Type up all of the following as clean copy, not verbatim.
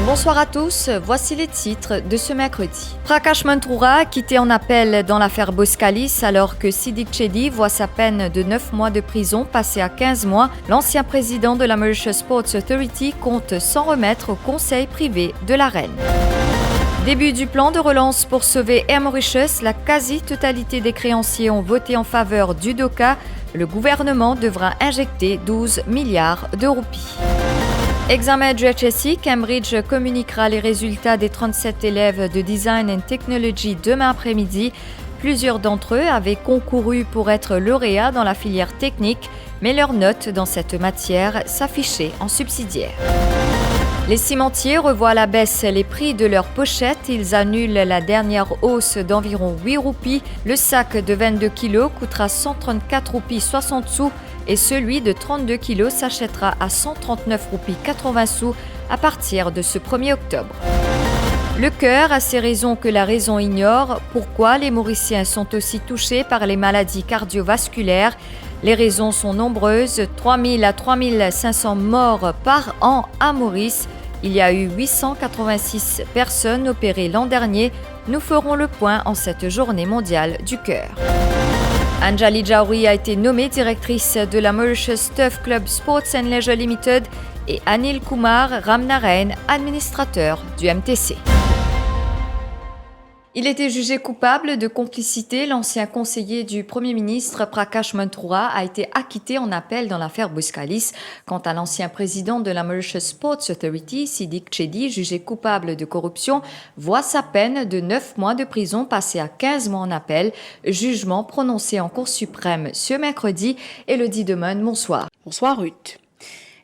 Bonsoir à tous, voici les titres de ce mercredi. Prakash Manthura quitté en appel dans l'affaire Boskalis alors que Sidique Chedi voit sa peine de 9 mois de prison passer à 15 mois. L'ancien président de la Mauritius Sports Authority compte s'en remettre au conseil privé de la reine. Début du plan de relance pour sauver Air Mauritius, la quasi-totalité des créanciers ont voté en faveur du DOCA. Le gouvernement devra injecter 12 milliards de roupies. Examen du HSI, Cambridge communiquera les résultats des 37 élèves de Design and Technology demain après-midi. Plusieurs d'entre eux avaient concouru pour être lauréats dans la filière technique, mais leurs notes dans cette matière s'affichaient en subsidiaire. Les cimentiers revoient à la baisse les prix de leurs pochettes. Ils annulent la dernière hausse d'environ 8 roupies. Le sac de 22 kg coûtera 134 roupies 60 sous et celui de 32 kg s'achètera à 139 roupies 80 sous à partir de ce 1er octobre. Le cœur a ses raisons que la raison ignore. Pourquoi les Mauriciens sont aussi touchés par les maladies cardiovasculaires? Les raisons sont nombreuses, 3000 à 3500 morts par an à Maurice. Il y a eu 886 personnes opérées l'an dernier. Nous ferons le point en cette journée mondiale du cœur. Anjali Jaouri a été nommée directrice de la Mauritius Turf Club Sports and Leisure Limited et Anil Kumar Ramnarayan, administrateur du MTC. Il était jugé coupable de complicité. L'ancien conseiller du Premier ministre Prakash Manthura a été acquitté en appel dans l'affaire Boskalis. Quant à l'ancien président de la Mauritius Sports Authority, Sidique Chedi, jugé coupable de corruption, voit sa peine de 9 mois de prison passer à 15 mois en appel. Jugement prononcé en Cour suprême ce mercredi. Elodie Demon, bonsoir. Bonsoir Ruth.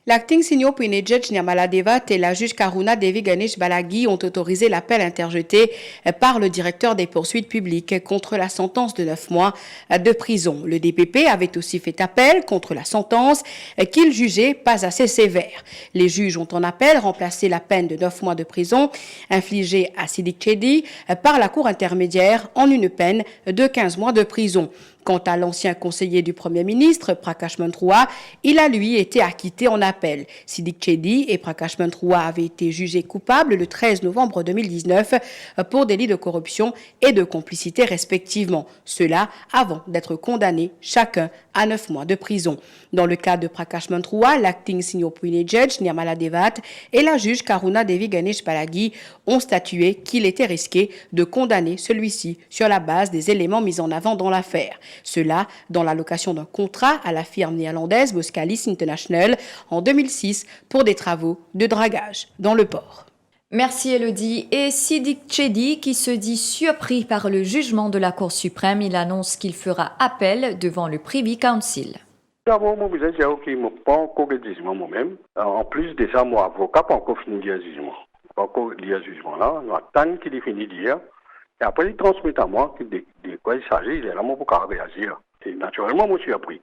L'acting senior Pune Judge Nyamala Devat et la juge Karuna Devi Ganesh Balagi ont autorisé l'appel interjeté par le directeur des poursuites publiques contre la sentence de 9 mois de prison. Le DPP avait aussi fait appel contre la sentence qu'il jugeait pas assez sévère. Les juges ont en appel remplacé la peine de 9 mois de prison infligée à Sidique Chedi par la cour intermédiaire en une peine de 15 mois de prison. Quant à l'ancien conseiller du Premier ministre, Prakash Manthura, il a lui été acquitté en appel. Sidique Chedi et Prakash Manthura avaient été jugés coupables le 13 novembre 2019 pour délits de corruption et de complicité respectivement. Cela avant d'être condamnés chacun à 9 mois de prison. Dans le cas de Prakash Manthura, l'acting senior Pune Judge Nyamala Devat et la juge Karuna Devi Ganesh Balagi ont statué qu'il était risqué de condamner celui-ci sur la base des éléments mis en avant dans l'affaire. Cela dans l'allocation d'un contrat à la firme néerlandaise Boskalis International en 2006 pour des travaux de dragage dans le port. Merci Elodie. Et Sidique Chedi qui se dit surpris par le jugement de la Cour suprême, il annonce qu'il fera appel devant le Privy Council. D'abord, moi, vous êtes dit qu'il ne m'a pas encore de jugement moi-même. En plus, déjà, mon avocat n'a pas encore fini de jugement. Pas encore lire le jugement là. On attend qu'il ait fini de lire. Et après, il transmet à moi de quoi il s'agit. Il est là pour réagir. Et naturellement, moi, je suis appris.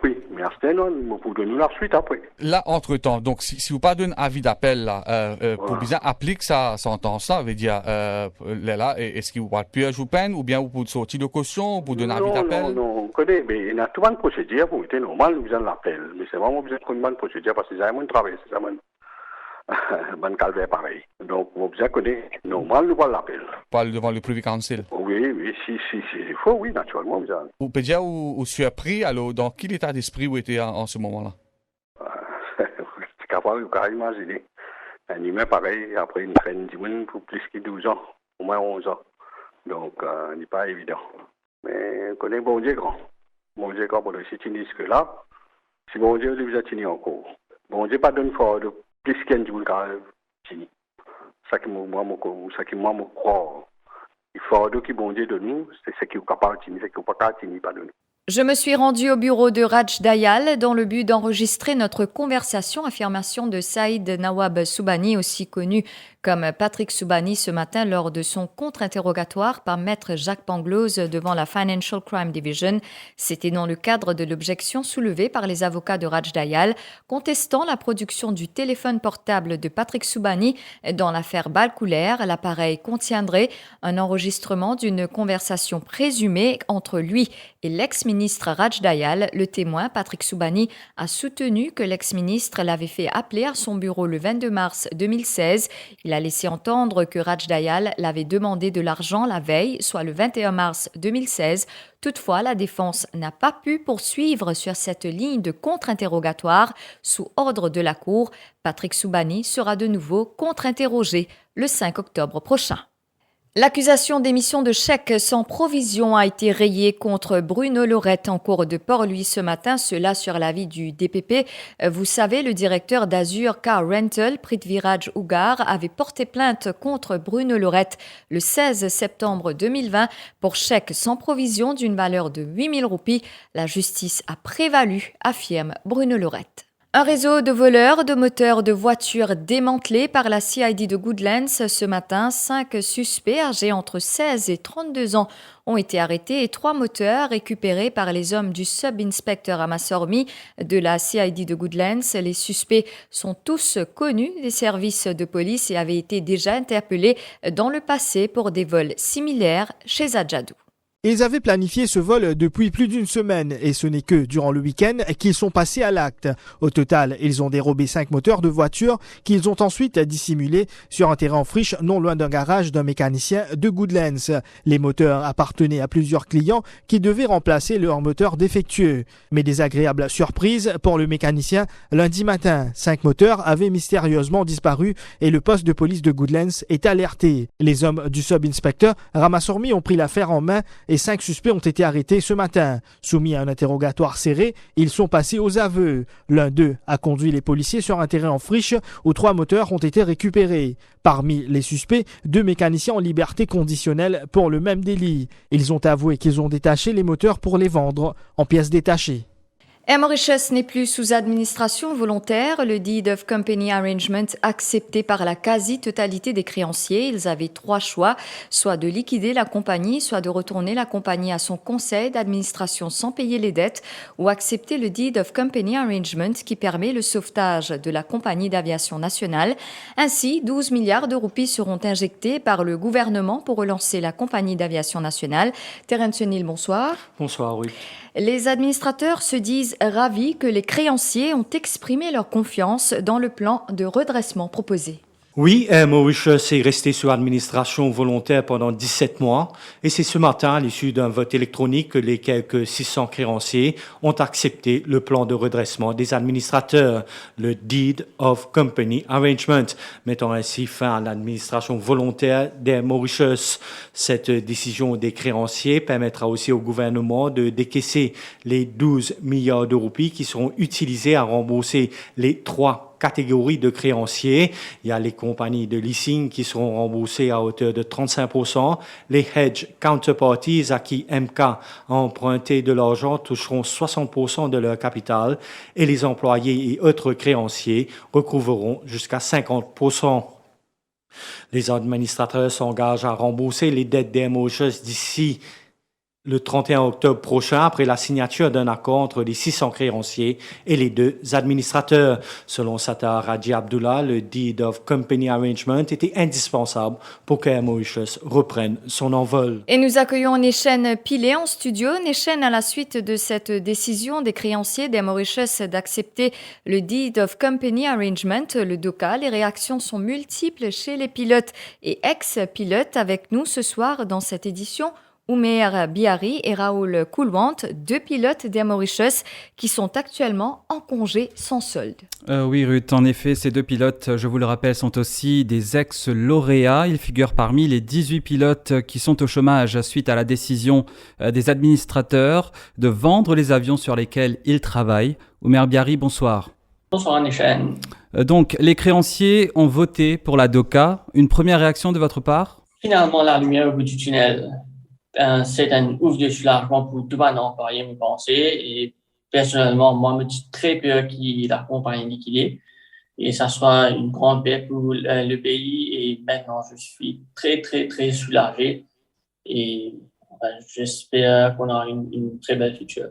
Oui, merci, pour donner la suite après. Là, entre-temps, donc, si vous pas d'un avis d'appel, là, pour bien appliquer sa sentence, ça veut dire, là, est-ce qu'il vous parle piège ou peine, ou bien vous pouvez sortir de caution, ou pour donner un avis d'appel? Non, on connaît, mais il y a tout une procédure pour être normal, nous avons l'appel. Mais c'est vraiment besoin de une procédure parce que j'ai un travail, c'est ça, bon calvaire pareil. Donc, on besoin connaître normal, nous allons l'appel. Parle devant le Privy Council. Oui, si, il faut, oui, naturellement. Vous pouvez dire où surpris, alors, dans quel état d'esprit vous étiez en ce moment-là? C'est capable de imaginer. Un humain pareil, après une traîne d'humain pour plus que 12 ans, au moins 11 ans. Donc, ce n'est pas évident. Mais on connaît bon Dieu grand. Bon Dieu grand pour le sitini jusque-là. Si bon Dieu lui a tenu encore. Bon Dieu pas donne fort de plus qu'un jour tini. Ça qui moi me croit. Il faut que bon Dieu de nous, c'est ce qui est capable de tenir, c'est ce qui n'est pas capable de tenir, pas de nous. Je me suis rendue au bureau de Raj Dayal dans le but d'enregistrer notre conversation, affirmation de Saïd Nawab Soubani, aussi connu comme Patrick Soubani ce matin lors de son contre-interrogatoire par maître Jacques Pangloss devant la Financial Crime Division. C'était dans le cadre de l'objection soulevée par les avocats de Raj Dayal contestant la production du téléphone portable de Patrick Soubani dans l'affaire Balcoulaire. L'appareil contiendrait un enregistrement d'une conversation présumée entre lui et l'ex-ministre Raj Dayal. Le témoin, Patrick Soubani, a soutenu que l'ex-ministre l'avait fait appeler à son bureau le 22 mars 2016. Il a laissé entendre que Raj Dayal l'avait demandé de l'argent la veille, soit le 21 mars 2016. Toutefois, la défense n'a pas pu poursuivre sur cette ligne de contre-interrogatoire sous ordre de la Cour. Patrick Soubani sera de nouveau contre-interrogé le 5 octobre prochain. L'accusation d'émission de chèques sans provision a été rayée contre Bruno Lorette en cours de Port-Louis ce matin, cela sur l'avis du DPP. Vous savez, le directeur d'Azur Car Rental, Prithviraj Ugar, avait porté plainte contre Bruno Lorette le 16 septembre 2020 pour chèque sans provision d'une valeur de 8 000 roupies. La justice a prévalu, affirme Bruno Lorette. Un réseau de voleurs de moteurs de voitures démantelé par la CID de Goodlands ce matin. 5 suspects âgés entre 16 et 32 ans ont été arrêtés et 3 moteurs récupérés par les hommes du sub-inspecteur Amasormi de la CID de Goodlands. Les suspects sont tous connus des services de police et avaient été déjà interpellés dans le passé pour des vols similaires chez Adjadou. Ils avaient planifié ce vol depuis plus d'une semaine et ce n'est que durant le week-end qu'ils sont passés à l'acte. Au total, ils ont dérobé 5 moteurs de voitures qu'ils ont ensuite dissimulés sur un terrain en friche non loin d'un garage d'un mécanicien de Goodlands. Les moteurs appartenaient à plusieurs clients qui devaient remplacer leurs moteurs défectueux. Mais désagréable surprise pour le mécanicien, lundi matin, 5 moteurs avaient mystérieusement disparu et le poste de police de Goodlands est alerté. Les hommes du sub-inspecteur Ramassormi ont pris l'affaire en main et 5 suspects ont été arrêtés ce matin. Soumis à un interrogatoire serré, ils sont passés aux aveux. L'un d'eux a conduit les policiers sur un terrain en friche où 3 moteurs ont été récupérés. Parmi les suspects, 2 mécaniciens en liberté conditionnelle pour le même délit. Ils ont avoué qu'ils ont détaché les moteurs pour les vendre en pièces détachées. Air Mauritius n'est plus sous administration volontaire. Le Deed of Company Arrangement accepté par la quasi-totalité des créanciers. Ils avaient 3 choix, soit de liquider la compagnie, soit de retourner la compagnie à son conseil d'administration sans payer les dettes, ou accepter le Deed of Company Arrangement qui permet le sauvetage de la compagnie d'aviation nationale. Ainsi, 12 milliards de roupies seront injectés par le gouvernement pour relancer la compagnie d'aviation nationale. Terence Neil, bonsoir. Bonsoir, oui. Les administrateurs se disent ravis que les créanciers ont exprimé leur confiance dans le plan de redressement proposé. Oui, Air Mauritius est resté sous administration volontaire pendant 17 mois et c'est ce matin, à l'issue d'un vote électronique, que les quelques 600 créanciers ont accepté le plan de redressement des administrateurs, le Deed of Company Arrangement, mettant ainsi fin à l'administration volontaire d'Air Mauritius. Cette décision des créanciers permettra aussi au gouvernement de décaisser les 12 milliards de roupies qui seront utilisés à rembourser les 3 catégories de créanciers. Il y a les compagnies de leasing qui seront remboursées à hauteur de 35%. Les hedge counterparties à qui MK a emprunté de l'argent toucheront 60% de leur capital et les employés et autres créanciers recouvreront jusqu'à 50%. Les administrateurs s'engagent à rembourser les dettes d'Air Mauritius d'ici le 31 octobre prochain, après la signature d'un accord entre les 600 créanciers et les 2 administrateurs. Selon Sattar Raji Abdullah, le Deed of Company Arrangement était indispensable pour qu'Air Mauritius reprenne son envol. Et nous accueillons Neshen Pilé en studio. Neshen, à la suite de cette décision des créanciers d'Air Mauritius d'accepter le Deed of Company Arrangement, le DOCA, les réactions sont multiples chez les pilotes et ex-pilotes. Avec nous ce soir dans cette édition, Oumer Biari et Raoul Koulwant, 2 pilotes d'Air Mauritius qui sont actuellement en congé sans solde. Oui Ruth, en effet, ces 2 pilotes, je vous le rappelle, sont aussi des ex-lauréats. Ils figurent parmi les 18 pilotes qui sont au chômage suite à la décision des administrateurs de vendre les avions sur lesquels ils travaillent. Oumer Biari, bonsoir. Bonsoir Neshen. Donc, les créanciers ont voté pour la DOCA. Une première réaction de votre part ? Finalement, la lumière au bout du tunnel. c'est un ouf de soulagement pour tout un employé, me penser. Et personnellement, moi, me dit très peur qu'il la compagnie liquidée. Et ça sera une grande paix pour le pays. Et maintenant, je suis très, très, très soulagé. Et j'espère qu'on aura une très belle future.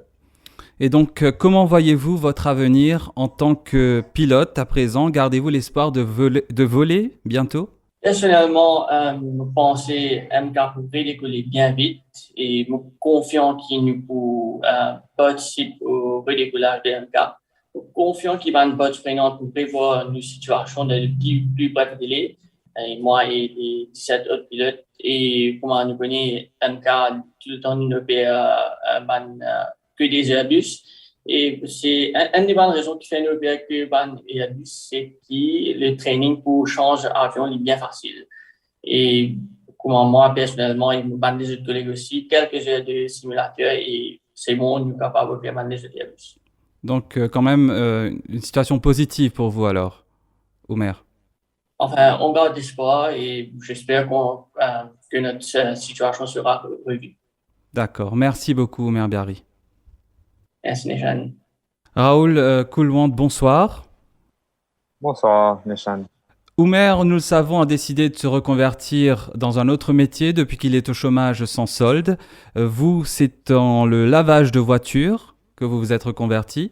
Et donc, comment voyez-vous votre avenir en tant que pilote à présent? Gardez-vous l'espoir de voler bientôt? Personnellement, je pense que MK pourrait décoller bien vite et je suis confiant qu'il nous peut participer au redécollage de MK. Je suis confiant qu'il va nous participer pour prévoir une situation de plus bref délai. Et moi et les 17 autres pilotes. Et comment nous connaissons MK tout le temps, nous que des Airbus. Et c'est une des bonnes raisons qui fait nous que ban Airbus, c'est que le training pour changer avion est bien facile. Et comment moi, personnellement, et ban des autres collègues aussi, quelques heures de simulateur et c'est bon, nous sommes capables de faire des autres Airbus. Donc, quand même, une situation positive pour vous alors, Omer? Enfin, on garde espoir et j'espère que notre situation sera revue. D'accord. Merci beaucoup, Omer Biari. Merci, Nishan. Raoul Koulwant, bonsoir. Bonsoir, Nishan. Omer, nous le savons, a décidé de se reconvertir dans un autre métier depuis qu'il est au chômage sans solde. Vous, c'est dans le lavage de voitures que vous vous êtes reconverti.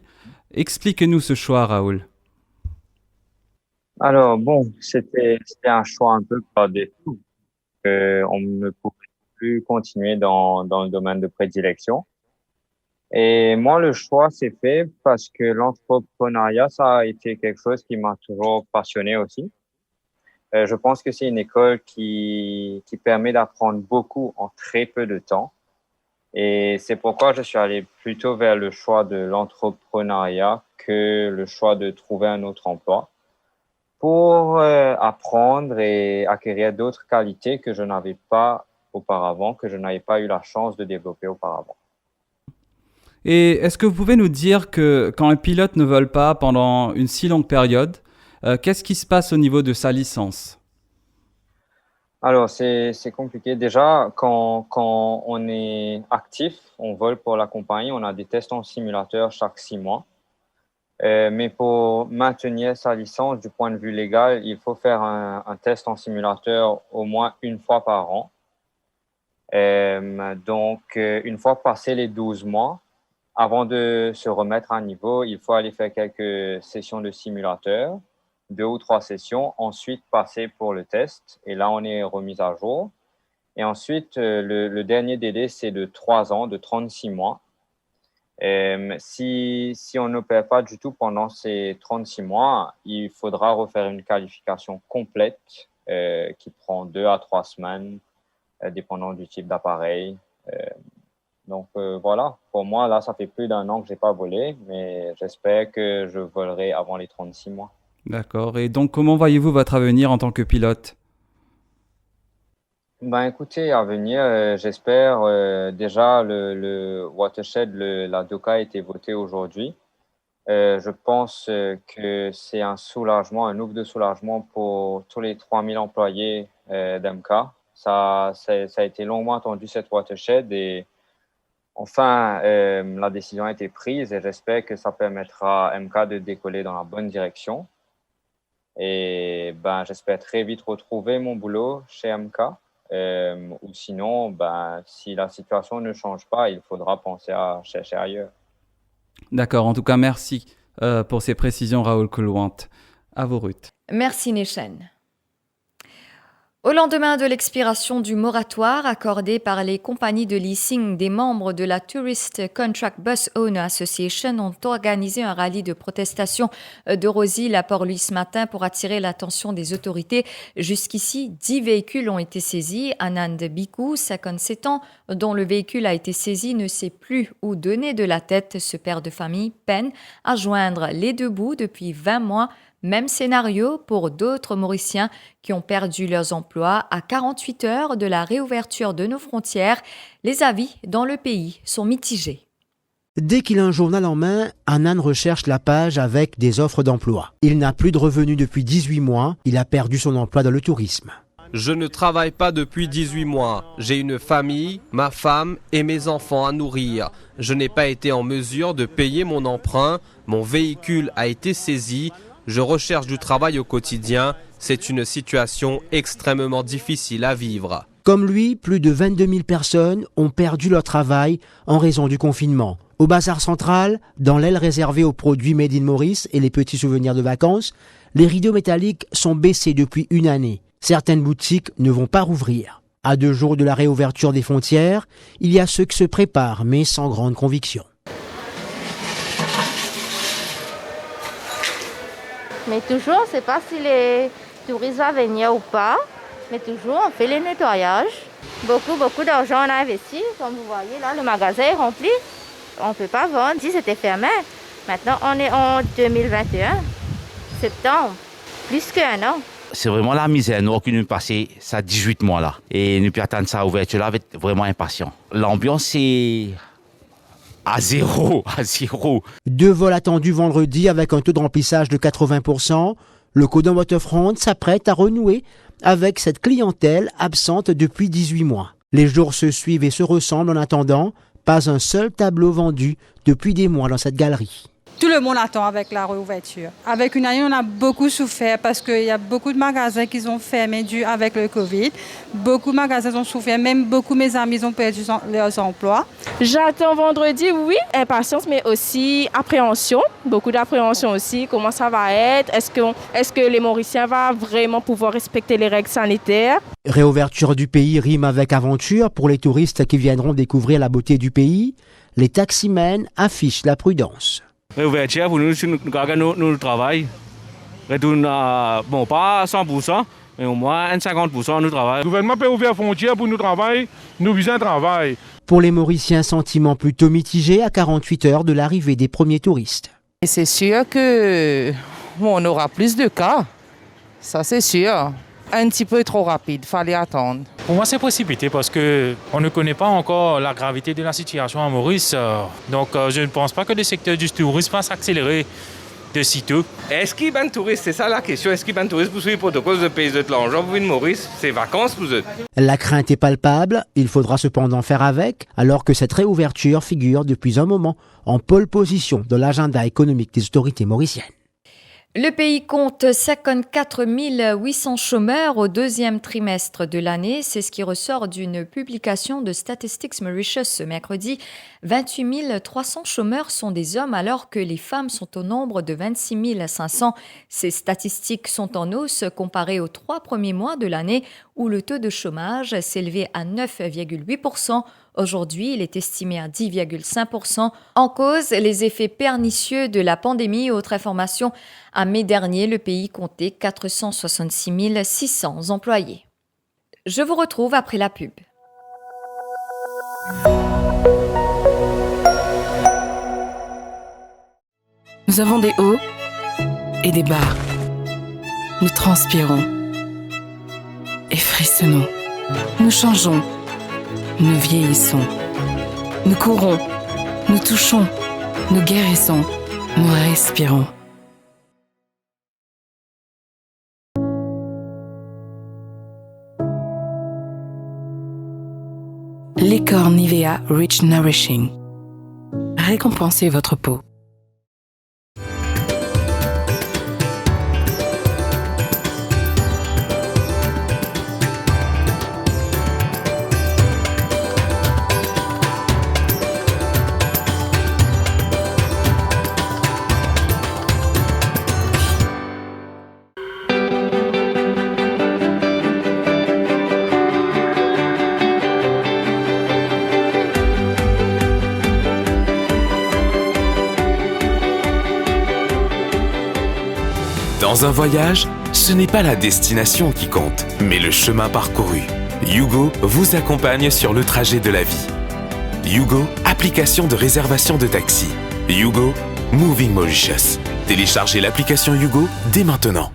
Expliquez-nous ce choix, Raoul. Alors, bon, c'était un choix un peu par défaut. On ne pouvait plus continuer dans le domaine de prédilection. Et moi, le choix s'est fait parce que l'entrepreneuriat, ça a été quelque chose qui m'a toujours passionné aussi. Je pense que c'est une école qui permet d'apprendre beaucoup en très peu de temps. Et c'est pourquoi je suis allé plutôt vers le choix de l'entrepreneuriat que le choix de trouver un autre emploi pour apprendre et acquérir d'autres qualités que je n'avais pas auparavant, que je n'avais pas eu la chance de développer auparavant. Et est-ce que vous pouvez nous dire que quand un pilote ne vole pas pendant une si longue période, qu'est-ce qui se passe au niveau de sa licence? Alors, c'est compliqué. Déjà, quand on est actif, on vole pour la compagnie, on a des tests en simulateur chaque 6 mois. Mais pour maintenir sa licence du point de vue légal, il faut faire un test en simulateur au moins une fois par an. Donc, une fois passé les 12 mois, avant de se remettre à niveau, il faut aller faire quelques sessions de simulateur, 2 ou 3 sessions, ensuite passer pour le test. Et là, on est remis à jour. Et ensuite, le dernier délai, c'est de 3 ans, de 36 mois. Si on n'opère pas du tout pendant ces 36 mois, il faudra refaire une qualification complète qui prend 2 à 3 semaines, dépendant du type d'appareil. Donc voilà, pour moi, là, ça fait plus d'1 an que je n'ai pas volé, mais j'espère que je volerai avant les 36 mois. D'accord. Et donc, comment voyez-vous votre avenir en tant que pilote? Ben écoutez, à venir, j'espère déjà le watershed, la DOCA a été voté aujourd'hui. Je pense que c'est un soulagement, un ouf de soulagement pour tous les 3000 employés d'MK. Ça a été longuement attendu cette watershed et enfin, la décision a été prise et j'espère que ça permettra à MK de décoller dans la bonne direction. Et ben, j'espère très vite retrouver mon boulot chez MK. Ou sinon, ben, si la situation ne change pas, il faudra penser à chercher ailleurs. D'accord. En tout cas, merci pour ces précisions, Raoul Koulwant. À vous, Ruth. Merci, Nishan. Au lendemain de l'expiration du moratoire accordé par les compagnies de leasing, des membres de la Tourist Contract Bus Owner Association ont organisé un rallye de protestation de Rosil à Port-Louis ce matin pour attirer l'attention des autorités. Jusqu'ici, 10 véhicules ont été saisis. Anand Biku, 57 ans, dont le véhicule a été saisi, ne sait plus où donner de la tête. Ce père de famille peine à joindre les deux bouts depuis 20 mois. Même scénario pour d'autres Mauriciens qui ont perdu leurs emplois à 48 heures de la réouverture de nos frontières. Les avis dans le pays sont mitigés. Dès qu'il a un journal en main, Anand recherche la page avec des offres d'emploi. Il n'a plus de revenus depuis 18 mois. Il a perdu son emploi dans le tourisme. Je ne travaille pas depuis 18 mois. J'ai une famille, ma femme et mes enfants à nourrir. Je n'ai pas été en mesure de payer mon emprunt. Mon véhicule a été saisi. Je recherche du travail au quotidien. C'est une situation extrêmement difficile à vivre. Comme lui, plus de 22 000 personnes ont perdu leur travail en raison du confinement. Au Bazar Central, dans l'aile réservée aux produits Made in Maurice et les petits souvenirs de vacances, les rideaux métalliques sont baissés depuis une année. Certaines boutiques ne vont pas rouvrir. À 2 jours de la réouverture des frontières, il y a ceux qui se préparent, mais sans grande conviction. Mais toujours, on ne sait pas si les touristes vont venir ou pas. Mais toujours, on fait les nettoyages. Beaucoup d'argent on a investi. Comme vous voyez, là, le magasin est rempli. On ne peut pas vendre. Si c'était fermé. Maintenant, on est en 2021, septembre, plus qu'un an. C'est vraiment la misère. Nous, qui nous passé ça 18 mois là. Et nous puis attendre sa ouverture là avec vraiment impatient. L'ambiance est à zéro. 2 vols attendus vendredi avec un taux de remplissage de 80%. Le Codon Waterfront s'apprête à renouer avec cette clientèle absente depuis 18 mois. Les jours se suivent et se ressemblent en attendant. Pas un seul tableau vendu depuis des mois dans cette galerie. Tout le monde attend avec la réouverture. Avec une année, on a beaucoup souffert parce qu'il y a beaucoup de magasins qui ont fermé avec le Covid. Beaucoup de magasins ont souffert, même beaucoup de mes amis ont perdu leurs emplois. J'attends vendredi, oui. Impatience, mais aussi appréhension. Beaucoup d'appréhension aussi. Comment ça va être? Est-ce que les Mauriciens vont vraiment pouvoir respecter les règles sanitaires? Réouverture du pays rime avec aventure pour les touristes qui viendront découvrir la beauté du pays. Les taximens affichent la prudence. Réouverture pour nous travail. Retourne bon, pas à 100%, mais au moins 50% nous travail. Le gouvernement peut ouvrir la frontière pour nous travailler, nous visons un travail. Pour les Mauriciens, sentiment plutôt mitigé à 48 heures de l'arrivée des premiers touristes. Et c'est sûr qu'on aura plus de cas, ça c'est sûr. Un petit peu trop rapide, fallait attendre. Pour moi, c'est précipité parce qu'on ne connaît pas encore la gravité de la situation à Maurice. Donc, je ne pense pas que le secteur du tourisme va s'accélérer de sitôt. Est-ce qu'il y a des touristes? C'est ça la question. Est-ce qu'il y a des touristes pour suivre le protocole de payer de l'argent pour une Maurice? C'est vacances pour eux. La crainte est palpable. Il faudra cependant faire avec, alors que cette réouverture figure depuis un moment en pole position de l'agenda économique des autorités mauriciennes. Le pays compte 54 800 chômeurs au 2e trimestre de l'année. C'est ce qui ressort d'une publication de Statistics Mauritius ce mercredi. 28 300 chômeurs sont des hommes alors que les femmes sont au nombre de 26 500. Ces statistiques sont en hausse comparées aux 3 premiers mois de l'année où le taux de chômage s'élevait à 9,8%. Aujourd'hui, il est estimé à 10,5%. En cause, les effets pernicieux de la pandémie. Autre information, à mai dernier, le pays comptait 466 600 employés. Je vous retrouve après la pub. Nous avons des hauts et des bas. Nous transpirons et frissonnons. Nous changeons. Nous vieillissons. Nous courons. Nous touchons. Nous guérissons. Nous respirons. L'écor Nivea Rich Nourishing. Récompensez votre peau. Dans un voyage, ce n'est pas la destination qui compte, mais le chemin parcouru. Yugo vous accompagne sur le trajet de la vie. Yugo, application de réservation de taxi. Yugo, Moving Mauritius. Téléchargez l'application Yugo dès maintenant.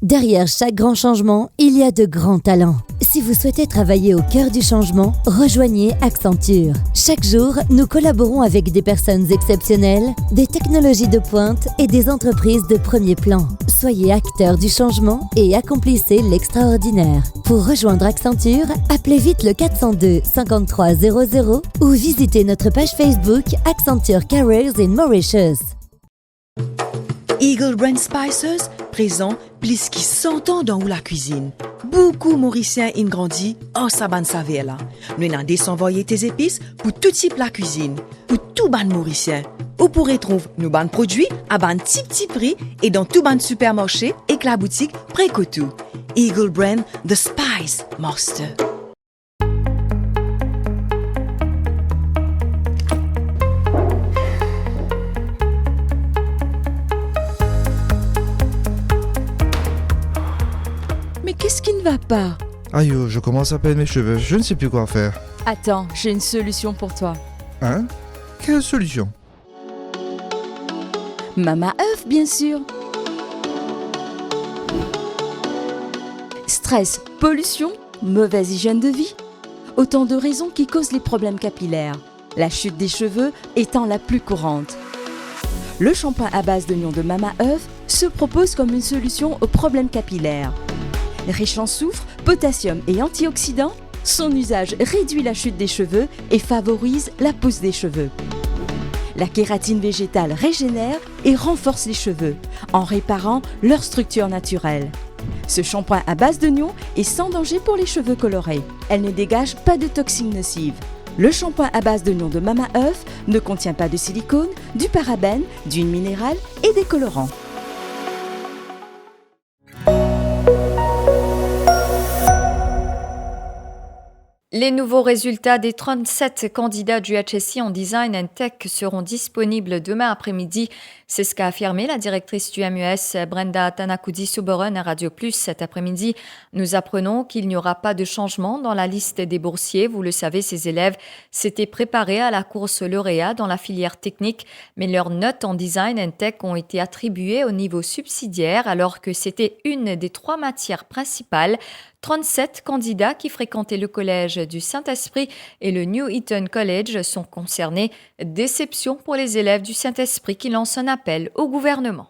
Derrière chaque grand changement, il y a de grands talents. Si vous souhaitez travailler au cœur du changement, rejoignez Accenture. Chaque jour, nous collaborons avec des personnes exceptionnelles, des technologies de pointe et des entreprises de premier plan. Soyez acteurs du changement et accomplissez l'extraordinaire. Pour rejoindre Accenture, appelez vite le 402 53 00 ou visitez notre page Facebook Accenture Careers in Mauritius. Eagle Brand Spices présent plus qui 100 ans dans la cuisine. Beaucoup Mauriciens ont grandi en saban saveur là. Nous avons désenvoyé tes épices pour tout type la cuisine, pour tout ban Mauricien. Vous pourrez trouver nos ban produits à ban petit prix et dans tout ban supermarché et que la boutique Précotou. Eagle Brand, The Spice Master. Mais qu'est-ce qui ne va pas? Aïe, je commence à perdre mes cheveux, je ne sais plus quoi faire. Attends, j'ai une solution pour toi. Hein? Quelle solution? Mama œuf, bien sûr. Stress, pollution, mauvaise hygiène de vie. Autant de raisons qui causent les problèmes capillaires. La chute des cheveux étant la plus courante. Le shampoing à base d'oignon de Mama œuf se propose comme une solution aux problèmes capillaires. Riche en soufre, potassium et antioxydants, son usage réduit la chute des cheveux et favorise la pousse des cheveux. La kératine végétale régénère et renforce les cheveux en réparant leur structure naturelle. Ce shampoing à base d'oignon est sans danger pour les cheveux colorés. Elle ne dégage pas de toxines nocives. Le shampoing à base d'oignon de Mama œuf ne contient pas de silicone, du parabène, d'huile minérale et des colorants. Les nouveaux résultats des 37 candidats du HSI en design and tech seront disponibles demain après-midi. C'est ce qu'a affirmé la directrice du MUS, Brenda Tanakoudi-Soboron, à Radio Plus cet après-midi. Nous apprenons qu'il n'y aura pas de changement dans la liste des boursiers. Vous le savez, ces élèves s'étaient préparés à la course lauréat dans la filière technique, mais leurs notes en design and tech ont été attribuées au niveau subsidiaire alors que c'était une des 3 matières principales. 37 candidats qui fréquentaient le collège du Saint-Esprit et le New Eton College sont concernés. Déception pour les élèves du Saint-Esprit qui lancent un appel au gouvernement.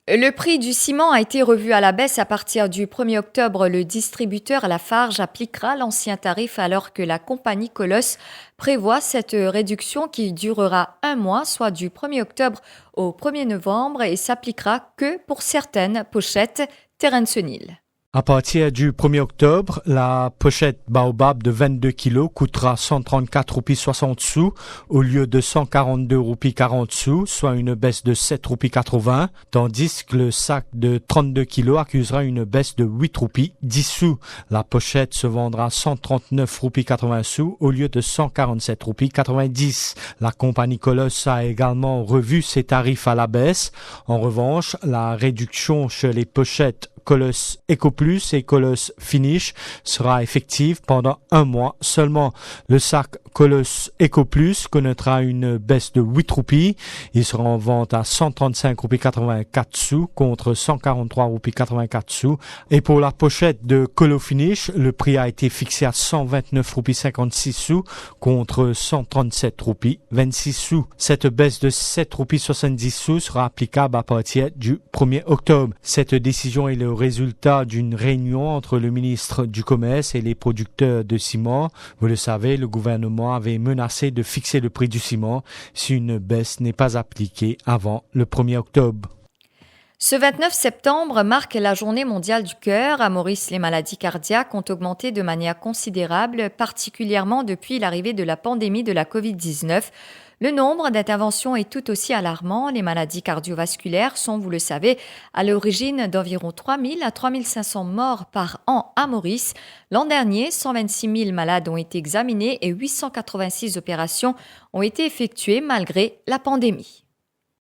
Le prix du ciment a été revu à la baisse à partir du 1er octobre. Le distributeur Lafarge appliquera l'ancien tarif alors que la compagnie Colosse prévoit cette réduction qui durera 1 mois, soit du 1er octobre au 1er novembre et s'appliquera que pour certaines pochettes. Terence O'Neill. À partir du 1er octobre, la pochette Baobab de 22 kg coûtera 134 roupies 60 sous au lieu de 142 roupies 40 sous, soit une baisse de 7 roupies 80, tandis que le sac de 32 kg accusera une baisse de 8 roupies 10 sous. La pochette se vendra 139 roupies 80 sous au lieu de 147 roupies 90. La compagnie Colosse a également revu ses tarifs à la baisse. En revanche, la réduction chez les pochettes Colosse Eco Plus et Colosse Finish sera effective pendant 1 mois seulement. Le sac Colosse Eco Plus connaîtra une baisse de 8 roupies. Il sera en vente à 135 roupies 84 sous contre 143 roupies 84 sous. Et pour la pochette de Colo Finish, le prix a été fixé à 129 roupies 56 sous contre 137 roupies 26 sous. Cette baisse de 7 roupies 70 sous sera applicable à partir du 1er octobre. Cette décision est le résultat d'une réunion entre le ministre du Commerce et les producteurs de ciment. Vous le savez, le gouvernement avait menacé de fixer le prix du ciment si une baisse n'est pas appliquée avant le 1er octobre. Ce 29 septembre marque la journée mondiale du cœur. À Maurice, les maladies cardiaques ont augmenté de manière considérable, particulièrement depuis l'arrivée de la pandémie de la Covid-19. Le nombre d'interventions est tout aussi alarmant. Les maladies cardiovasculaires sont, vous le savez, à l'origine d'environ 3 000 à 3 500 morts par an à Maurice. L'an dernier, 126 000 malades ont été examinés et 886 opérations ont été effectuées malgré la pandémie.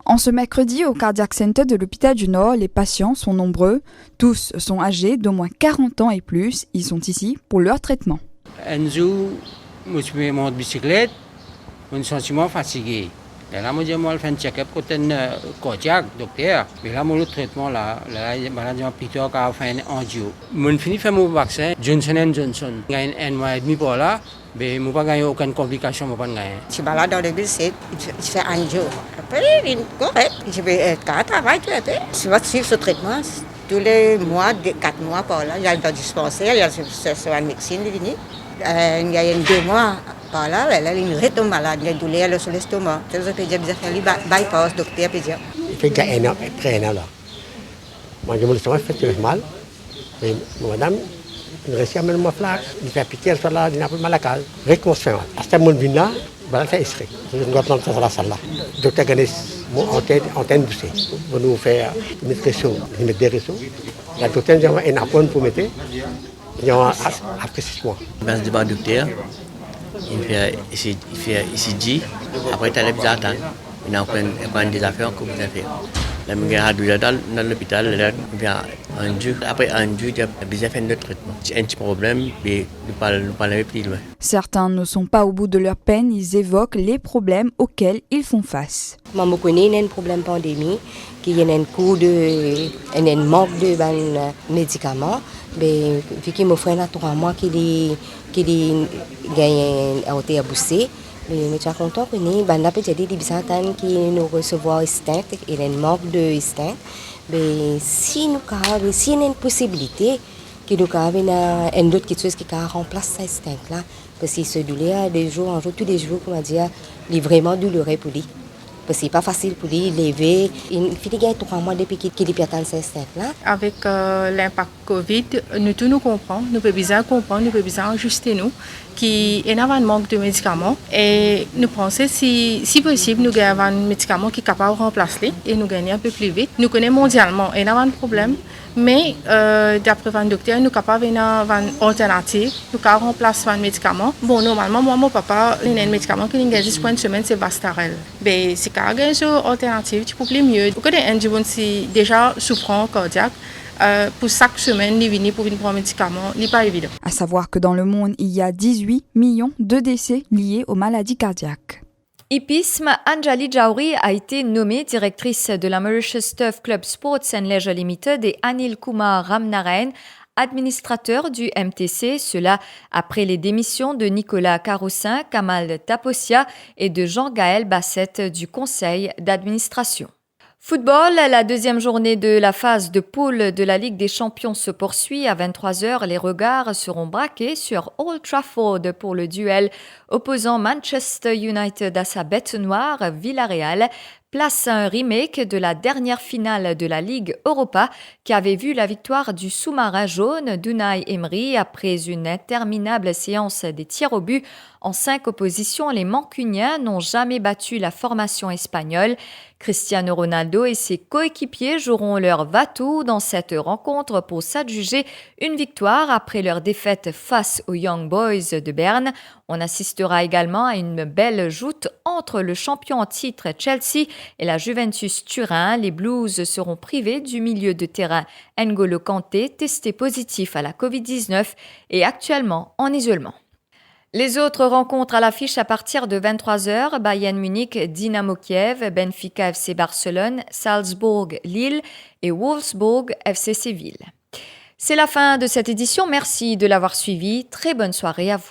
En ce mercredi, au Cardiac Center de l'hôpital du Nord, les patients sont nombreux. Tous sont âgés d'au moins 40 ans et plus. Ils sont ici pour leur traitement. Un jour, je me suis mis en bicyclette, un sentiment fatigué. Là, moi, je fais un check-up côté cardiaque, docteur. Mais là, mon traitement, là, malade, plutôt qu'à faire un angio. Mon fini fait mon vaccin, Johnson & Johnson. Il y a un mois et demi pour là, mais je n'ai pas gagné aucune complication. Je suis malade dans le lycée, je fais angio. Après, il est correct. Je vais travailler. Je vais suivre ce traitement. Tous les mois, 4 mois par là, il y a le dispensaire, il y a la médecine. Il y a 2 mois par là, elle est malade, il y a une douleur sur l'estomac. Je vais faire le bypass, docteur pédiatre. Il fait déjà un an, après un an là. Moi, je me sens fait mal. Mais madame, il reste à ma flaque, il fait piquer sur là, il n'a pas mal à la case. Réconstruire. À ce moment là, il fait extrait. Je dois prendre ça dans la salle là. Docteur Ganes, mon antenne doucée. Pour nous faire mettre réseau, mettre des réseaux. La docteur nous a un apport pour mettre. Il y a après 6 mois. Ben, je vais docteur. Il fait ECG. Après, il y a des attentes. Il y a des affaires que vous avez fait. Là, il y a des dans l'hôpital. Après un jour, il y a besoin de faire notre traitement. C'est un petit problème, mais nous ne parlons plus loin. Certains ne sont pas au bout de leur peine, ils évoquent les problèmes auxquels ils font face. Moi, je connais un problème pandémie, qu'il y a un manque de médicaments. Mais vu qu'il me fait 3 mois qu'il gagne un à bousser, mais je suis content que nous avons des bisantans qui nous recevoir instinct et un manque de instinct. Mais si nous avons une possibilité, que nous avons une autre chose qui remplace cet instinct là, parce que ce douleur de jour en jour, tous les jours, comment dire, il est vraiment douloureux pour lui. Parce que ce n'est pas facile pour lui de lever. Il fait 3 mois depuis qu'il est atteint cet instinct-là. Avec l'impact Covid, nous tous nous comprenons, nous pouvons bien comprendre, nous pouvons bien ajuster nous, qu'il y a un manque de médicaments. Et nous pensons, si possible, nous avons un médicament qui est capable de remplacer et nous gagner un peu plus vite. Nous connaissons mondialement, il y a un problème. Mais d'après le docteur, nous sommes capables d'une alternative, nous pouvons remplacer un médicament. Bon, normalement, moi, mon papa, il y a un médicament qui existe pour une semaine, c'est Vastarel. Mais c'est quand même une alternative, tu peux plus mieux. Beaucoup d'individus sont déjà souffrant cardiaque. Pour chaque semaine, ils viennent pour prendre un médicament, ce n'est pas évident. À savoir que dans le monde, il y a 18 millions de décès liés aux maladies cardiaques. Hippisme, Anjali Jowhary a été nommée directrice de la Mauritius Turf Club Sports and Leisure Limited et Anil Kumar Ramnarayan, administrateur du MTC, cela après les démissions de Nicolas Carossin, Kamal Tapossia et de Jean-Gaël Bassett du conseil d'administration. Football, la deuxième journée de la phase de poule de la Ligue des Champions se poursuit. À 23h, les regards seront braqués sur Old Trafford pour le duel opposant Manchester United à sa bête noire, Villarreal. Place à un remake de la dernière finale de la Ligue Europa qui avait vu la victoire du sous-marin jaune d'Unai Emery après une interminable séance des tirs au but. En 5 oppositions, les Mancuniens n'ont jamais battu la formation espagnole. Cristiano Ronaldo et ses coéquipiers joueront leur va-tout dans cette rencontre pour s'adjuger une victoire après leur défaite face aux Young Boys de Berne. On assistera également à une belle joute entre le champion en titre Chelsea et la Juventus Turin. Les Blues seront privés du milieu de terrain N'Golo Kanté, testé positif à la Covid-19 et actuellement en isolement. Les autres rencontres à l'affiche à partir de 23h, Bayern Munich, Dynamo Kiev, Benfica FC Barcelone, Salzbourg, Lille et Wolfsburg FC Séville. C'est la fin de cette édition, merci de l'avoir suivi, très bonne soirée à vous.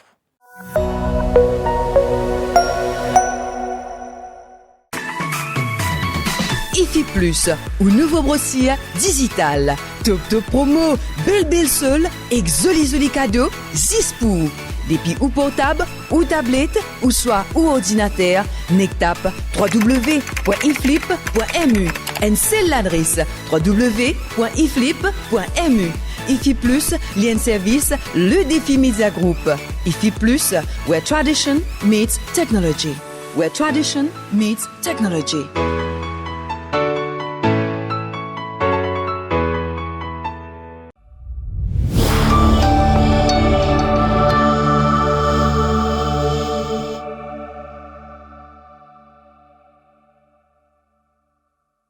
IFI Plus, ou nouveau brossier digital. Top promo, belle seule, exoli cadeau, 6 pour. Depuis ou portable, ou tablette, ou soit ou ordinateur, NECTAP www.iflip.mu. Et c'est l'adresse www.iflip.mu. IFI Plus, lien service, le défi Media Group. IFI Plus, where tradition meets technology. Where tradition meets technology.